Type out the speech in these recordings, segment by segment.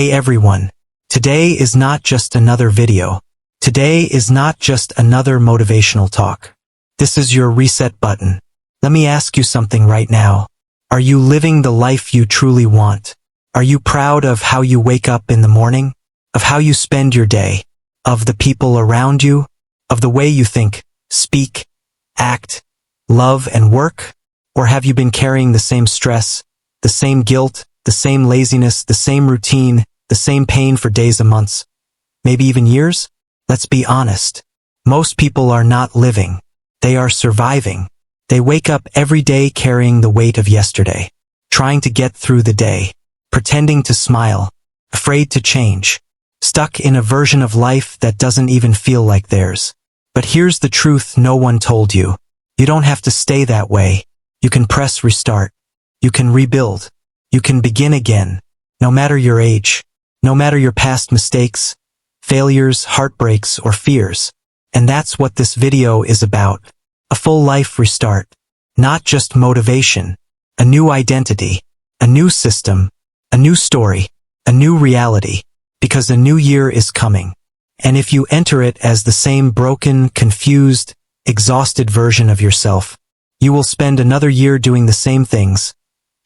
Hey everyone. Today is not just another video. Today is not just another motivational talk. This is your reset button. Let me ask you something right now. Are you living the life you truly want? Are you proud of how you wake up in the morning? Of how you spend your day? Of the people around you? Of the way you think, speak, act, love, and work? Or have you been carrying the same stress, the same guilt, the same laziness, the same routine, the same pain for days and months? Maybe even years? Let's be honest. Most people are not living. They are surviving. They wake up every day carrying the weight of yesterday, trying to get through the day, pretending to smile, afraid to change, stuck in a version of life that doesn't even feel like theirs. But here's the truth no one told you. You don't have to stay that way. You can press restart. You can rebuild. You can begin again, no matter your age, no matter your past mistakes, failures, heartbreaks, or fears. And that's what this video is about. A full life restart. Not just motivation. A new identity. A new system. A new story. A new reality. Because a new year is coming. And if you enter it as the same broken, confused, exhausted version of yourself, you will spend another year doing the same things,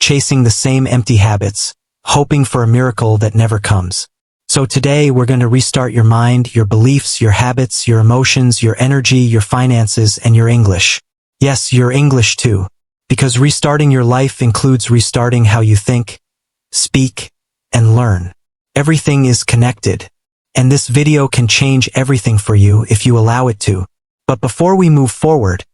chasing the same empty habits, hoping for a miracle that never comes. So today we're going to restart your mind, your beliefs, your habits, your emotions, your energy, your finances, and your English. Yes, your English too. Because restarting your life includes restarting how you think, speak, and learn. Everything is connected. And this video can change everything for you if you allow it to. But before we move forward,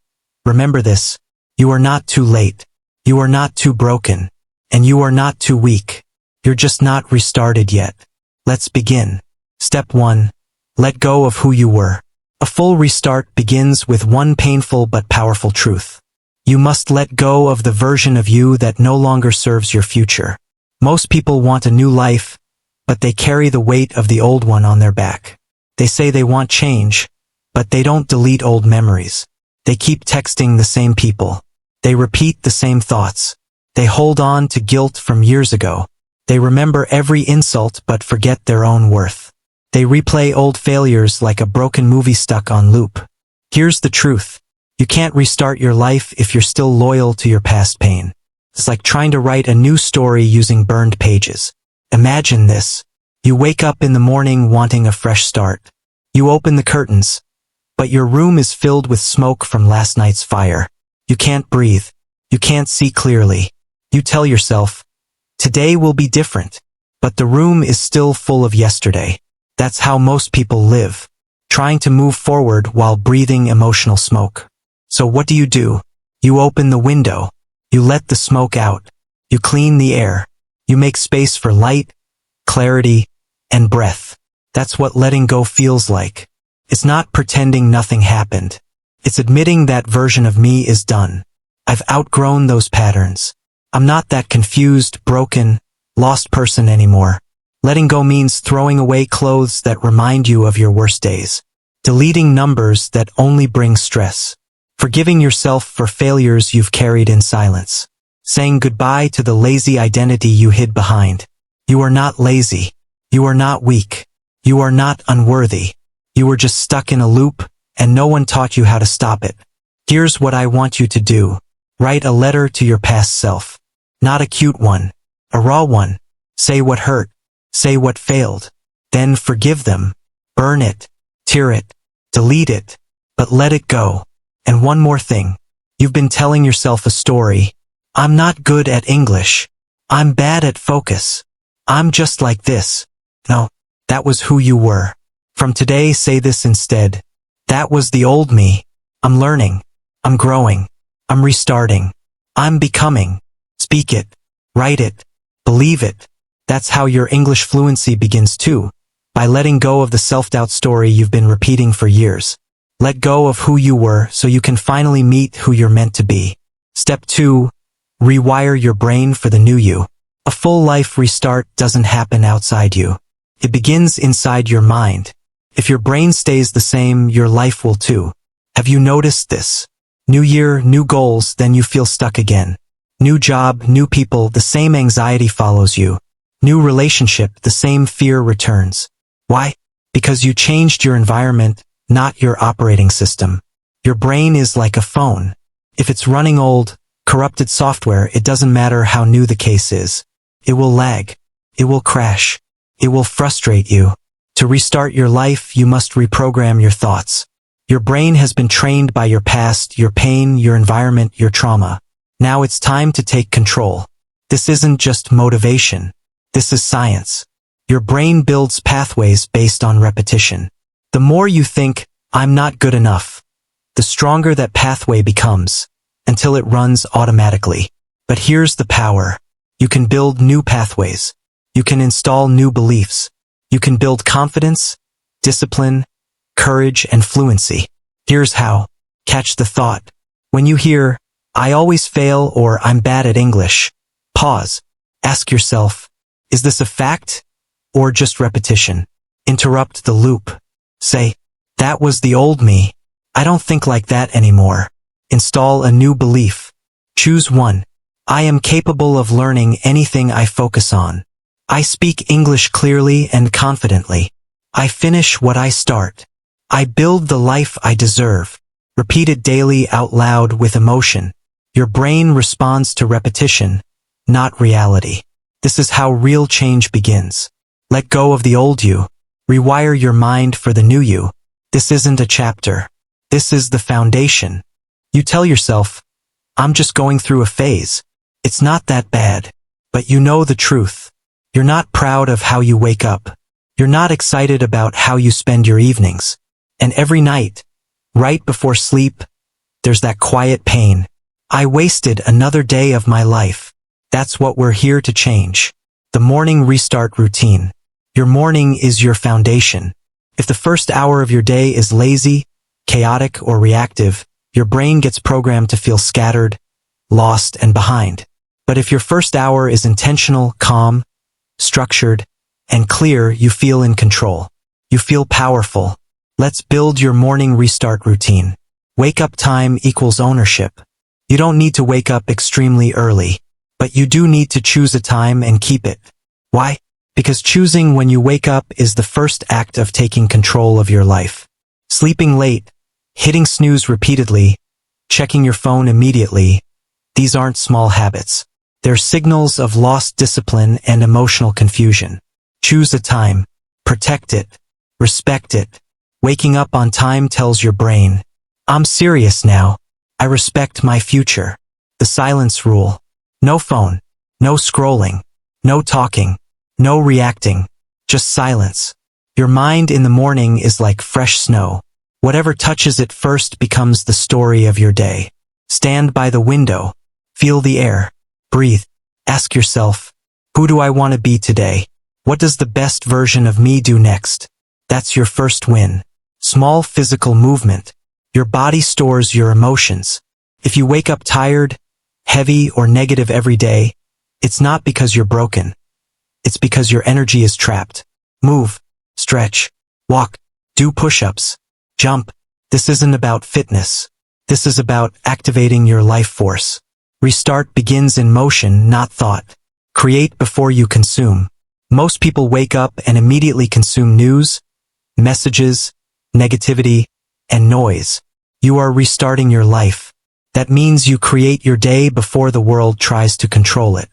remember this. You are not too late. You are not too broken. And you are not too weak. You're just not restarted yet. Let's begin. Step 1. Let go of who you were. A full restart begins with one painful but powerful truth. You must let go of the version of you that no longer serves your future. Most people want a new life, but they carry the weight of the old one on their back. They say they want change, but they don't delete old memories. They keep texting the same people. They repeat the same thoughts. They hold on to guilt from years ago. They remember every insult but forget their own worth. They replay old failures like a broken movie stuck on loop. Here's the truth. You can't restart your life if you're still loyal to your past pain. It's like trying to write a new story using burned pages. Imagine this. You wake up in the morning wanting a fresh start. You open the curtains, but your room is filled with smoke from last night's fire. You can't breathe. You can't see clearly. You tell yourself, today will be different, but the room is still full of yesterday. That's how most people live, trying to move forward while breathing emotional smoke. So what do? You open the window. You let the smoke out. You clean the air. You make space for light, clarity, and breath. That's what letting go feels like. It's not pretending nothing happened. It's admitting that version of me is done. I've outgrown those patterns. I'm not that confused, broken, lost person anymore. Letting go means throwing away clothes that remind you of your worst days. Deleting numbers that only bring stress. Forgiving yourself for failures you've carried in silence. Saying goodbye to the lazy identity you hid behind. You are not lazy. You are not weak. You are not unworthy. You were just stuck in a loop, and no one taught you how to stop it. Here's what I want you to do. Write a letter to your past self. Not a cute one. A raw one. Say what hurt. Say what failed. Then forgive them. Burn it. Tear it. Delete it. But let it go. And one more thing. You've been telling yourself a story. I'm not good at English. I'm bad at focus. I'm just like this. No, that was who you were. From today, say this instead. That was the old me. I'm learning. I'm growing. I'm restarting. I'm becoming. Speak it. Write it. Believe it. That's how your English fluency begins too, by letting go of the self-doubt story you've been repeating for years. Let go of who you were so you can finally meet who you're meant to be. Step 2. Rewire your brain for the new you. A full life restart doesn't happen outside you. It begins inside your mind. If your brain stays the same, your life will too. Have you noticed this? New year, new goals, then you feel stuck again. New job, new people, the same anxiety follows you. new relationship, the same fear returns. Why? Because you changed your environment, not your operating system. Your brain is like a phone. If it's running old, corrupted software, it doesn't matter how new the case is. It will lag. It will crash. It will frustrate you. To restart your life, you must reprogram your thoughts. Your brain has been trained by your past, your pain, your environment, your trauma. Now it's time to take control. This isn't just motivation. This is science. Your brain builds pathways based on repetition. The more you think, "I'm not good enough," the stronger that pathway becomes, until it runs automatically. But here's the power. You can build new pathways. You can install new beliefs. You can build confidence, discipline, courage, and fluency. Here's how. Catch the thought. When you hear, "I always fail," or "I'm bad at English," pause. Ask yourself, is this a fact or just repetition? Interrupt the loop. Say, "That was the old me. I don't think like that anymore." Install a new belief. Choose one. I am capable of learning anything I focus on. I speak English clearly and confidently. I finish what I start. I build the life I deserve. Repeat it daily out loud with emotion. Your brain responds to repetition, not reality. This is how real change begins. Let go of the old you. Rewire your mind for the new you. This isn't a chapter. This is the foundation. You tell yourself, "I'm just going through a phase. It's not that bad." But you know the truth. You're not proud of how you wake up. You're not excited about how you spend your evenings. And every night, right before sleep, there's that quiet pain. I wasted another day of my life. That's what we're here to change. The morning restart routine. Your morning is your foundation. If the first hour of your day is lazy, chaotic, or reactive, your brain gets programmed to feel scattered, lost, and behind. But if your first hour is intentional, calm, structured, and clear, you feel in control. You feel powerful. Let's build your morning restart routine. Wake up time equals ownership. You don't need to wake up extremely early, but you do need to choose a time and keep it. Why? Because choosing when you wake up is the first act of taking control of your life. Sleeping late, hitting snooze repeatedly, checking your phone immediately, these aren't small habits. They're signals of lost discipline and emotional confusion. Choose a time. Protect it. Respect it. Waking up on time tells your brain, "I'm serious now. I respect my future." The silence rule. No phone. No scrolling. No talking. No reacting. Just silence. Your mind in the morning is like fresh snow. Whatever touches it first becomes the story of your day. Stand by the window. Feel the air. Breathe. Ask yourself, who do I want to be today? What does the best version of me do next? That's your first win. Small physical movement. Your body stores your emotions. If you wake up tired, heavy, or negative every day, it's not because you're broken. It's because your energy is trapped. Move, stretch, walk, do push-ups, jump. This isn't about fitness. This is about activating your life force. Restart begins in motion, not thought. Create before you consume. Most people wake up and immediately consume news, messages, negativity, and noise. You are restarting your life. That means you create your day before the world tries to control it.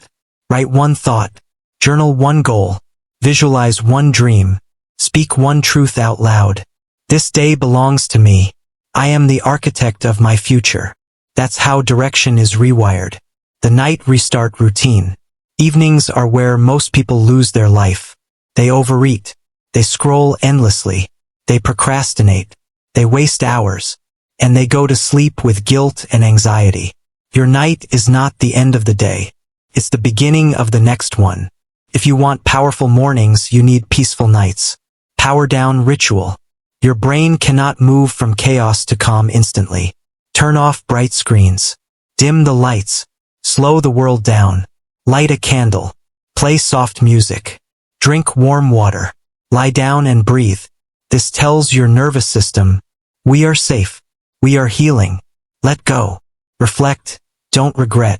Write one thought. Journal one goal. Visualize one dream. Speak one truth out loud. This day belongs to me. I am the architect of my future. That's how direction is rewired. The night restart routine. Evenings are where most people lose their life. They overeat. They scroll endlessly. They procrastinate. They waste hours. And they go to sleep with guilt and anxiety. Your night is not the end of the day. It's the beginning of the next one. If you want powerful mornings, you need peaceful nights. Power down ritual. Your brain cannot move from chaos to calm instantly. Turn off bright screens. Dim the lights. Slow the world down. Light a candle. Play soft music. Drink warm water. Lie down and breathe. This tells your nervous system, we are safe. We are healing. Let go. Reflect. Don't regret.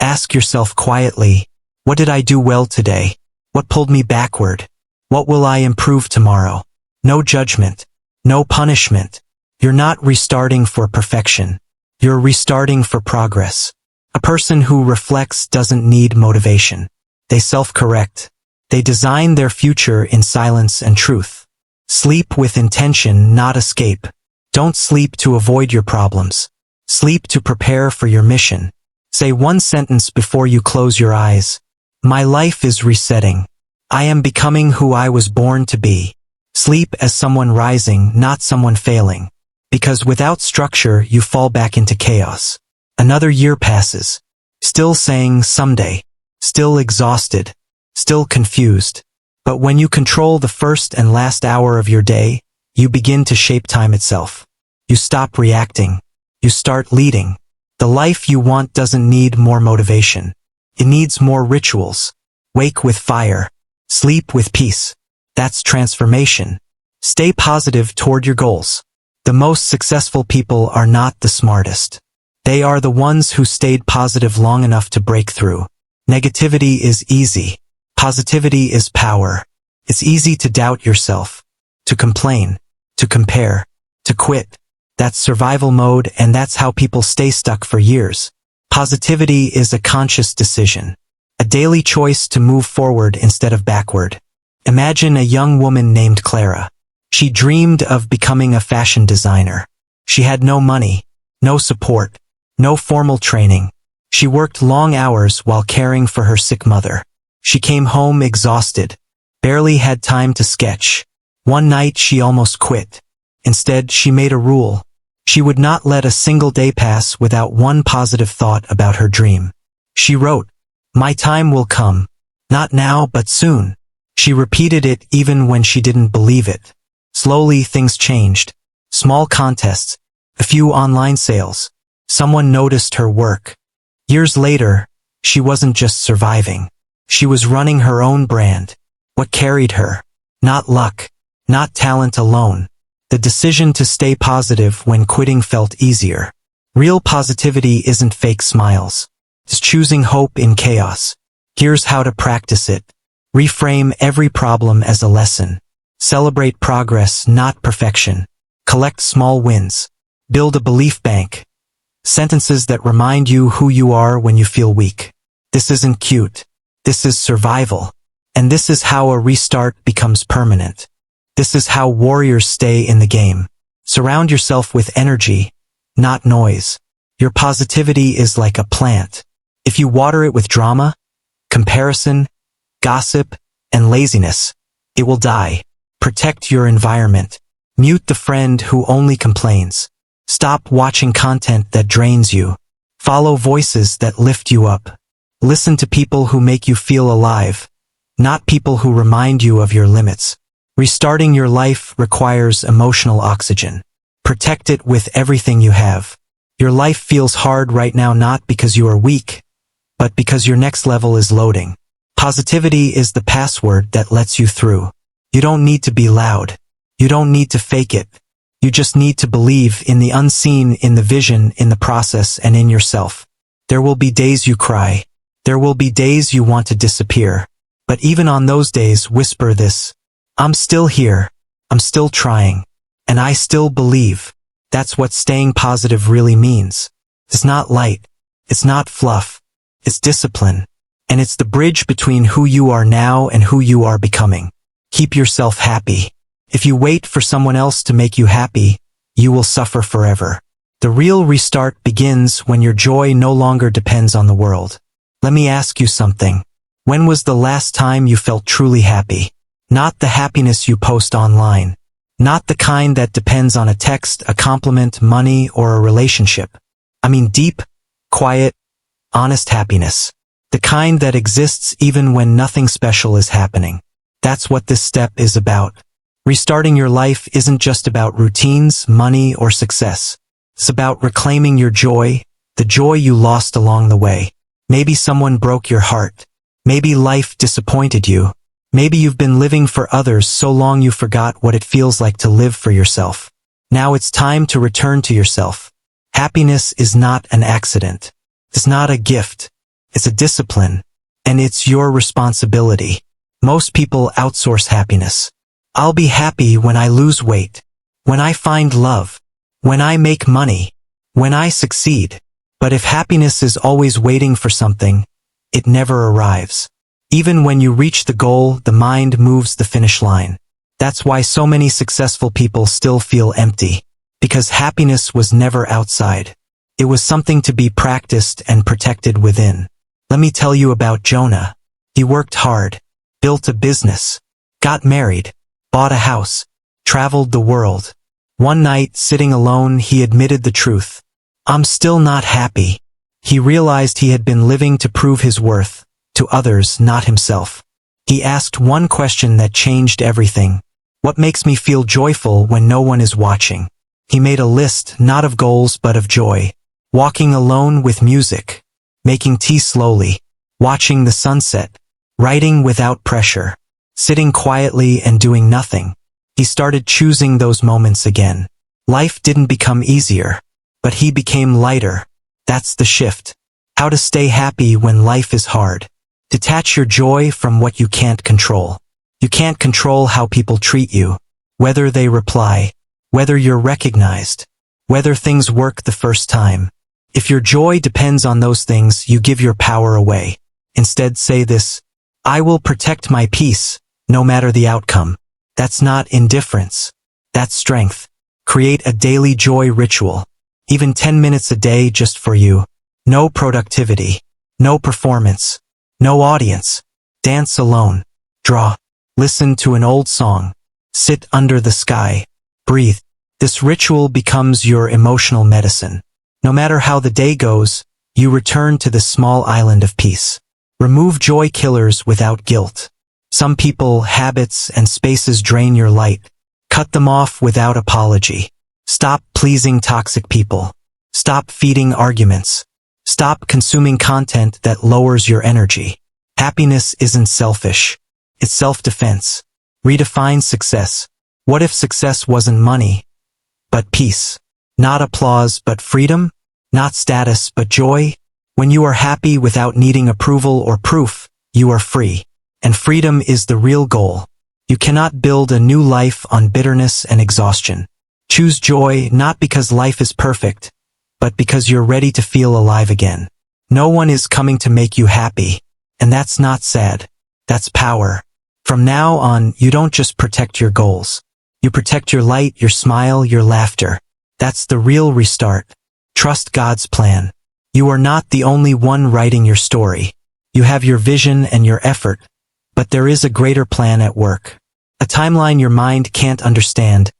Ask yourself quietly, what did I do well today? What pulled me backward? What will I improve tomorrow? No judgment. No punishment. You're not restarting for perfection. You're restarting for progress. A person who reflects doesn't need motivation. They self-correct. They design their future in silence and truth. Sleep with intention, not escape. Don't sleep to avoid your problems. Sleep to prepare for your mission. Say one sentence before you close your eyes. My life is resetting. I am becoming who I was born to be. Sleep as someone rising, not someone failing. Because without structure, you fall back into chaos. Another year passes. Still saying someday. Still exhausted. Still confused. But when you control the first and last hour of your day, you begin to shape time itself. You stop reacting. You start leading. The life you want doesn't need more motivation. It needs more rituals. Wake with fire. Sleep with peace. That's transformation. Stay positive toward your goals. The most successful people are not the smartest. They are the ones who stayed positive long enough to break through. Negativity is easy. Positivity is power. It's easy to doubt yourself, to complain, to compare, to quit. That's survival mode, and that's how people stay stuck for years. Positivity is a conscious decision, a daily choice to move forward instead of backward. Imagine a young woman named Clara. She dreamed of becoming a fashion designer. She had no money, no support, no formal training. She worked long hours while caring for her sick mother. She came home exhausted, barely had time to sketch. One night she almost quit. Instead, she made a rule. She would not let a single day pass without one positive thought about her dream. She wrote, "My time will come. Not now, but soon." She repeated it even when she didn't believe it. Slowly, things changed. Small contests, a few online sales. Someone noticed her work. Years later, she wasn't just surviving. She was running her own brand. What carried her? Not luck, not talent alone. The decision to stay positive when quitting felt easier. Real positivity isn't fake smiles. It's choosing hope in chaos. Here's how to practice it. Reframe every problem as a lesson. Celebrate progress, not perfection. Collect small wins. Build a belief bank. Sentences that remind you who you are when you feel weak. This isn't cute. This is survival. And this is how a restart becomes permanent. This is how warriors stay in the game. Surround yourself with energy, not noise. Your positivity is like a plant. If you water it with drama, comparison, gossip, and laziness, it will die. Protect your environment. Mute the friend who only complains. Stop watching content that drains you. Follow voices that lift you up. Listen to people who make you feel alive, not people who remind you of your limits. Restarting your life requires emotional oxygen. Protect it with everything you have. Your life feels hard right now not because you are weak, but because your next level is loading. Positivity is the password that lets you through. You don't need to be loud. You don't need to fake it. You just need to believe in the unseen, in the vision, in the process, and in yourself. There will be days you cry. There will be days you want to disappear. But even on those days, whisper this: I'm still here. I'm still trying. And I still believe. That's what staying positive really means. It's not light. It's not fluff. It's discipline. And it's the bridge between who you are now and who you are becoming. Keep yourself happy. If you wait for someone else to make you happy, you will suffer forever. The real restart begins when your joy no longer depends on the world. Let me ask you something. When was the last time you felt truly happy? Not the happiness you post online. Not the kind that depends on a text, a compliment, money, or a relationship. I mean deep, quiet, honest happiness. The kind that exists even when nothing special is happening. That's what this step is about. Restarting your life isn't just about routines, money, or success. It's about reclaiming your joy, the joy you lost along the way. Maybe someone broke your heart. Maybe life disappointed you. Maybe you've been living for others so long you forgot what it feels like to live for yourself. Now it's time to return to yourself. Happiness is not an accident. It's not a gift. It's a discipline. And it's your responsibility. Most people outsource happiness. I'll be happy when I lose weight, when I find love, when I make money, when I succeed. But if happiness is always waiting for something, it never arrives. Even when you reach the goal, the mind moves the finish line. That's why so many successful people still feel empty, because happiness was never outside. It was something to be practiced and protected within. Let me tell you about Jonah. He worked hard, built a business, got married, bought a house, traveled the world. One night, sitting alone, he admitted the truth. I'm still not happy. He realized he had been living to prove his worth, to others, not himself. He asked one question that changed everything. What makes me feel joyful when no one is watching? He made a list, not of goals but of joy. Walking alone with music, making tea slowly, watching the sunset, writing without pressure, sitting quietly and doing nothing. He started choosing those moments again. Life didn't become easier, but he became lighter. That's the shift. How to stay happy when life is hard. Detach your joy from what you can't control. You can't control how people treat you, whether they reply, whether you're recognized, whether things work the first time. If your joy depends on those things, you give your power away. Instead, say this: I will protect my peace, no matter the outcome. That's not indifference. That's strength. Create a daily joy ritual. Even 10 minutes a day just for you. No productivity. No performance. No audience. Dance alone. Draw. Listen to an old song. Sit under the sky. Breathe. This ritual becomes your emotional medicine. No matter how the day goes, you return to this small island of peace. Remove joy killers without guilt. Some people, habits, and spaces drain your light. Cut them off without apology. Stop pleasing toxic people. Stop feeding arguments. Stop consuming content that lowers your energy. Happiness isn't selfish. It's self-defense. Redefine success. What if success wasn't money, but peace? Not applause, but freedom? Not status, but joy? When you are happy without needing approval or proof, you are free. And freedom is the real goal. You cannot build a new life on bitterness and exhaustion. Choose joy not because life is perfect, but because you're ready to feel alive again. No one is coming to make you happy, and that's not sad. That's power. From now on, you don't just protect your goals. You protect your light, your smile, your laughter. That's the real restart. Trust God's plan. You are not the only one writing your story. You have your vision and your effort, but there is a greater plan at work. A timeline your mind can't understand,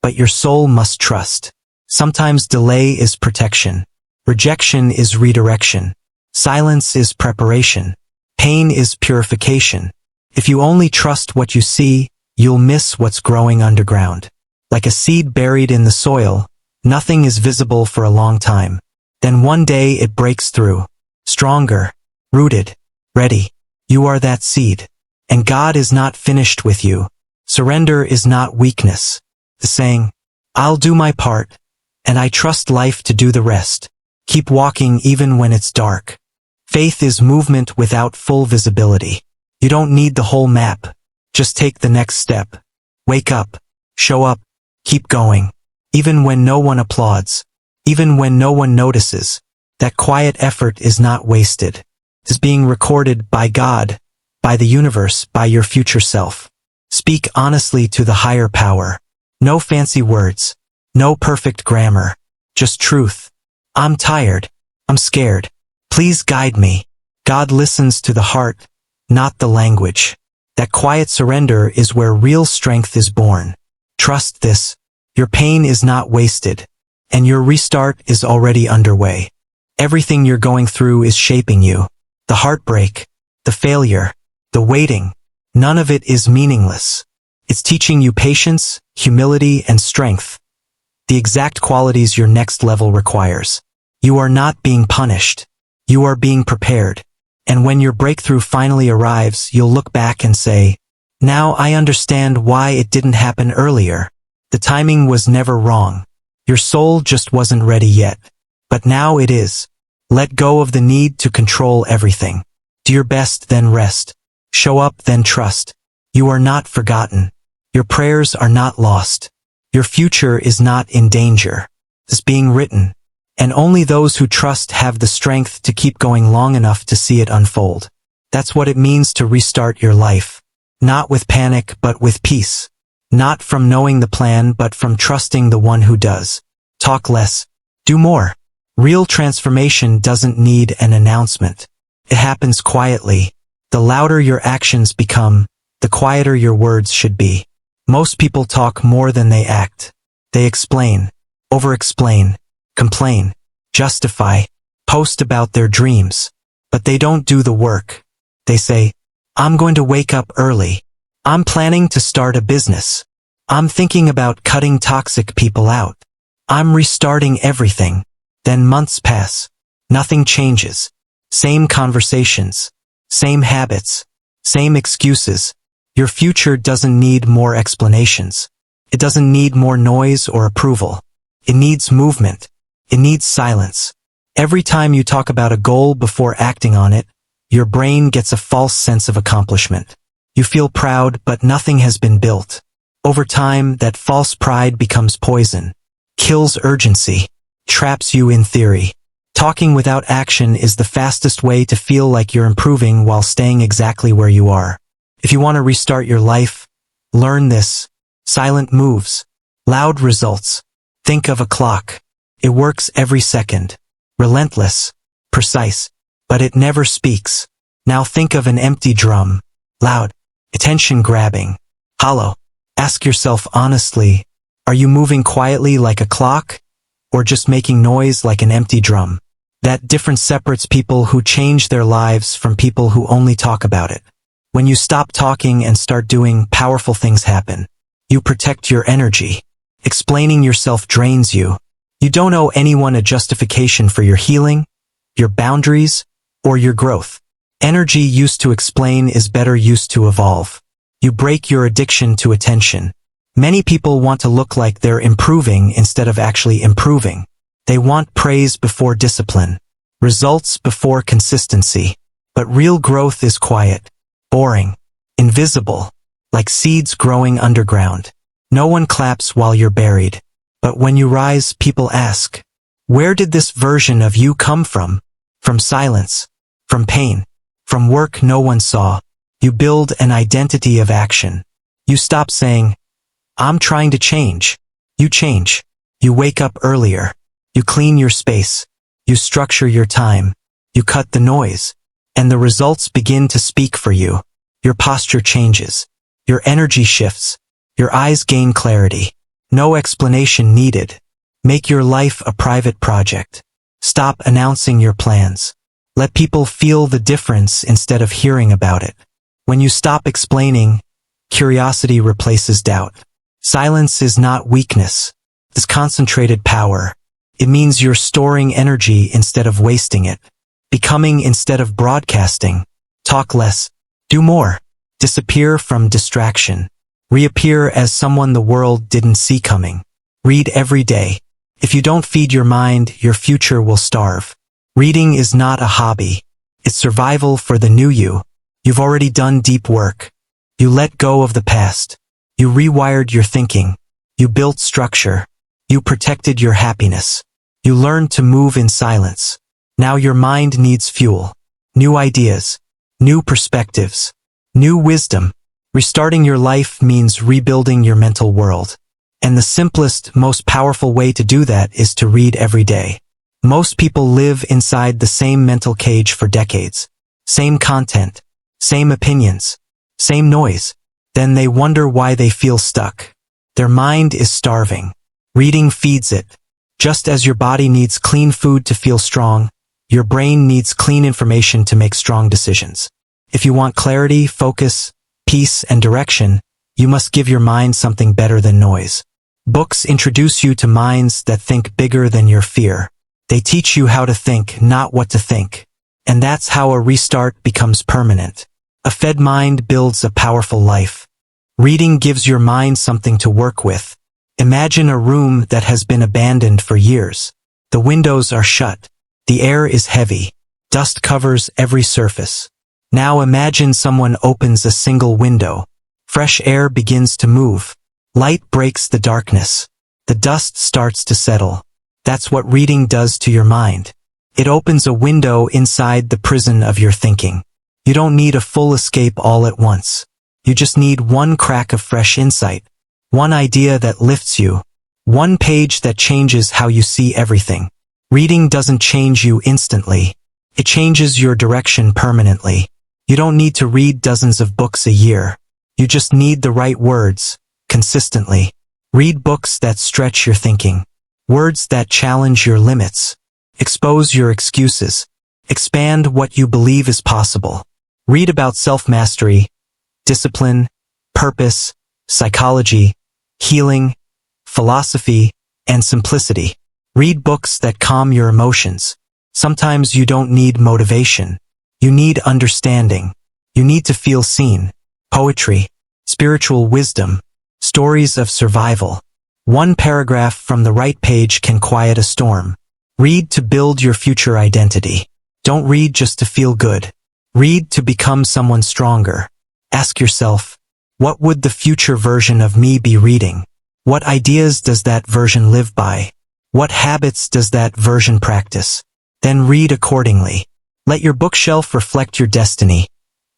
but your soul must trust. Sometimes delay is protection. Rejection is redirection. Silence is preparation. Pain is purification. If you only trust what you see, you'll miss what's growing underground. Like a seed buried in the soil, nothing is visible for a long time. Then one day it breaks through. Stronger, rooted, ready. You are that seed. And God is not finished with you. Surrender is not weakness. The saying, I'll do my part, and I trust life to do the rest. Keep walking even when it's dark. Faith is movement without full visibility. You don't need the whole map. Just take the next step. Wake up. Show up. Keep going. Even when no one applauds. Even when no one notices. That quiet effort is not wasted. It's being recorded by God, by the universe, by your future self. Speak honestly to the higher power. No fancy words. No perfect grammar. Just truth. I'm tired. I'm scared. Please guide me. God listens to the heart, not the language. That quiet surrender is where real strength is born. Trust this. Your pain is not wasted, and your restart is already underway. Everything you're going through is shaping you. The heartbreak, the failure, the waiting, none of it is meaningless. It's teaching you patience, humility, and strength. The exact qualities your next level requires. You are not being punished. You are being prepared. And when your breakthrough finally arrives, you'll look back and say, now I understand why it didn't happen earlier. The timing was never wrong. Your soul just wasn't ready yet. But now it is. Let go of the need to control everything. Do your best, then rest. Show up, then trust. You are not forgotten. Your prayers are not lost. Your future is not in danger. It's being written. And only those who trust have the strength to keep going long enough to see it unfold. That's what it means to restart your life. Not with panic, but with peace. Not from knowing the plan, but from trusting the one who does. Talk less. Do more. Real transformation doesn't need an announcement. It happens quietly. The louder your actions become, the quieter your words should be. Most people talk more than they act. They explain, over-explain, complain, justify, post about their dreams. But they don't do the work. They say, I'm going to wake up early. I'm planning to start a business. I'm thinking about cutting toxic people out. I'm restarting everything. Then months pass. Nothing changes. Same conversations. Same habits. Same excuses. Your future doesn't need more explanations. It doesn't need more noise or approval. It needs movement. It needs silence. Every time you talk about a goal before acting on it, your brain gets a false sense of accomplishment. You feel proud, but nothing has been built. Over time, that false pride becomes poison, kills urgency, traps you in theory. Talking without action is the fastest way to feel like you're improving while staying exactly where you are. If you want to restart your life, learn this. Silent moves. Loud results. Think of a clock. It works every second. Relentless. Precise. But it never speaks. Now think of an empty drum. Loud. Attention-grabbing. Hollow. Ask yourself honestly, are you moving quietly like a clock? Or just making noise like an empty drum? That difference separates people who change their lives from people who only talk about it. When you stop talking and start doing, powerful things happen. You protect your energy. Explaining yourself drains you. You don't owe anyone a justification for your healing, your boundaries, or your growth. Energy used to explain is better used to evolve. You break your addiction to attention. Many people want to look like they're improving instead of actually improving. They want praise before discipline, results before consistency. But real growth is quiet, boring, invisible, like seeds growing underground. No one claps while you're buried. But when you rise, people ask, where did this version of you come from? From silence, from pain, from work no one saw. You build an identity of action. You stop saying, I'm trying to change. You change. You wake up earlier. You clean your space. You structure your time. You cut the noise. And the results begin to speak for you. Your posture changes. Your energy shifts. Your eyes gain clarity. No explanation needed. Make your life a private project. Stop announcing your plans. Let people feel the difference instead of hearing about it. When you stop explaining, curiosity replaces doubt. Silence is not weakness. It's concentrated power. It means you're storing energy instead of wasting it. Becoming instead of broadcasting. Talk less. Do more. Disappear from distraction. Reappear as someone the world didn't see coming. Read every day. If you don't feed your mind, your future will starve. Reading is not a hobby. It's survival for the new you. You've already done deep work. You let go of the past. You rewired your thinking. You built structure. You protected your happiness. You learned to move in silence. Now your mind needs fuel. New ideas. New perspectives. New wisdom. Restarting your life means rebuilding your mental world. And the simplest, most powerful way to do that is to read every day. Most people live inside the same mental cage for decades. Same content. Same opinions. Same noise. Then they wonder why they feel stuck. Their mind is starving. Reading feeds it. Just as your body needs clean food to feel strong, your brain needs clean information to make strong decisions. If you want clarity, focus, peace, and direction, you must give your mind something better than noise. Books introduce you to minds that think bigger than your fear. They teach you how to think, not what to think. And that's how a restart becomes permanent. A fed mind builds a powerful life. Reading gives your mind something to work with. Imagine a room that has been abandoned for years. The windows are shut. The air is heavy. Dust covers every surface. Now imagine someone opens a single window. Fresh air begins to move. Light breaks the darkness. The dust starts to settle. That's what reading does to your mind. It opens a window inside the prison of your thinking. You don't need a full escape all at once. You just need one crack of fresh insight. One idea that lifts you. One page that changes how you see everything. Reading doesn't change you instantly. It changes your direction permanently. You don't need to read dozens of books a year. You just need the right words, consistently. Read books that stretch your thinking. Words that challenge your limits. Expose your excuses. Expand what you believe is possible. Read about self-mastery, discipline, purpose, psychology, healing, philosophy, and simplicity. Read books that calm your emotions. Sometimes you don't need motivation. You need understanding. You need to feel seen. Poetry, spiritual wisdom, stories of survival. One paragraph from the right page can quiet a storm. Read to build your future identity. Don't read just to feel good. Read to become someone stronger. Ask yourself, what would the future version of me be reading? What ideas does that version live by? What habits does that version practice? Then read accordingly. Let your bookshelf reflect your destiny,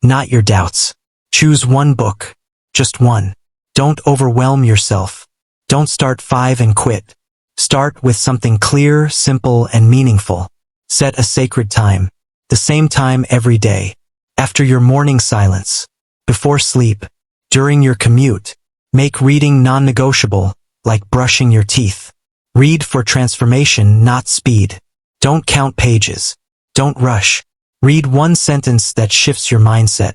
not your doubts. Choose one book, just one. Don't overwhelm yourself. Don't start 5 and quit. Start with something clear, simple, and meaningful. Set a sacred time, the same time every day. After your morning silence, before sleep, during your commute. Make reading non-negotiable, like brushing your teeth. Read for transformation, not speed. Don't count pages. Don't rush. Read one sentence that shifts your mindset.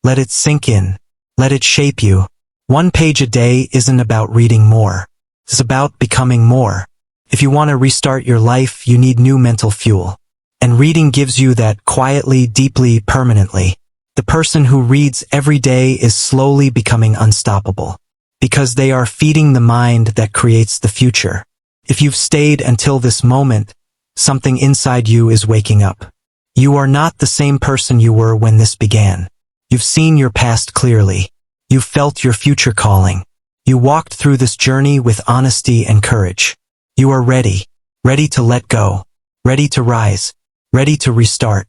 Let it sink in. Let it shape you. One page a day isn't about reading more. It's about becoming more. If you want to restart your life, you need new mental fuel. And reading gives you that quietly, deeply, permanently. The person who reads every day is slowly becoming unstoppable. Because they are feeding the mind that creates the future. If you've stayed until this moment, something inside you is waking up. You are not the same person you were when this began. You've seen your past clearly. You've felt your future calling. You walked through this journey with honesty and courage. You are ready. Ready to let go. Ready to rise. Ready to restart.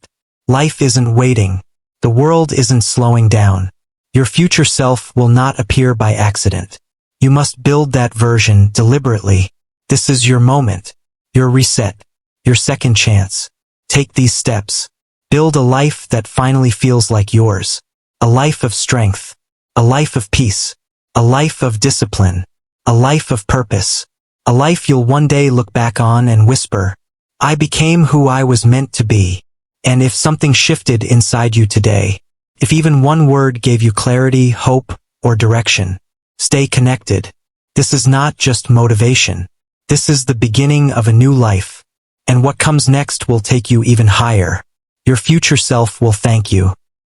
Life isn't waiting. The world isn't slowing down. Your future self will not appear by accident. You must build that version deliberately. This is your moment, your reset, your second chance. Take these steps. Build a life that finally feels like yours. A life of strength. A life of peace. A life of discipline. A life of purpose. A life you'll one day look back on and whisper, I became who I was meant to be. And if something shifted inside you today, if even one word gave you clarity, hope, or direction, stay connected. This is not just motivation. This is the beginning of a new life. And what comes next will take you even higher. Your future self will thank you.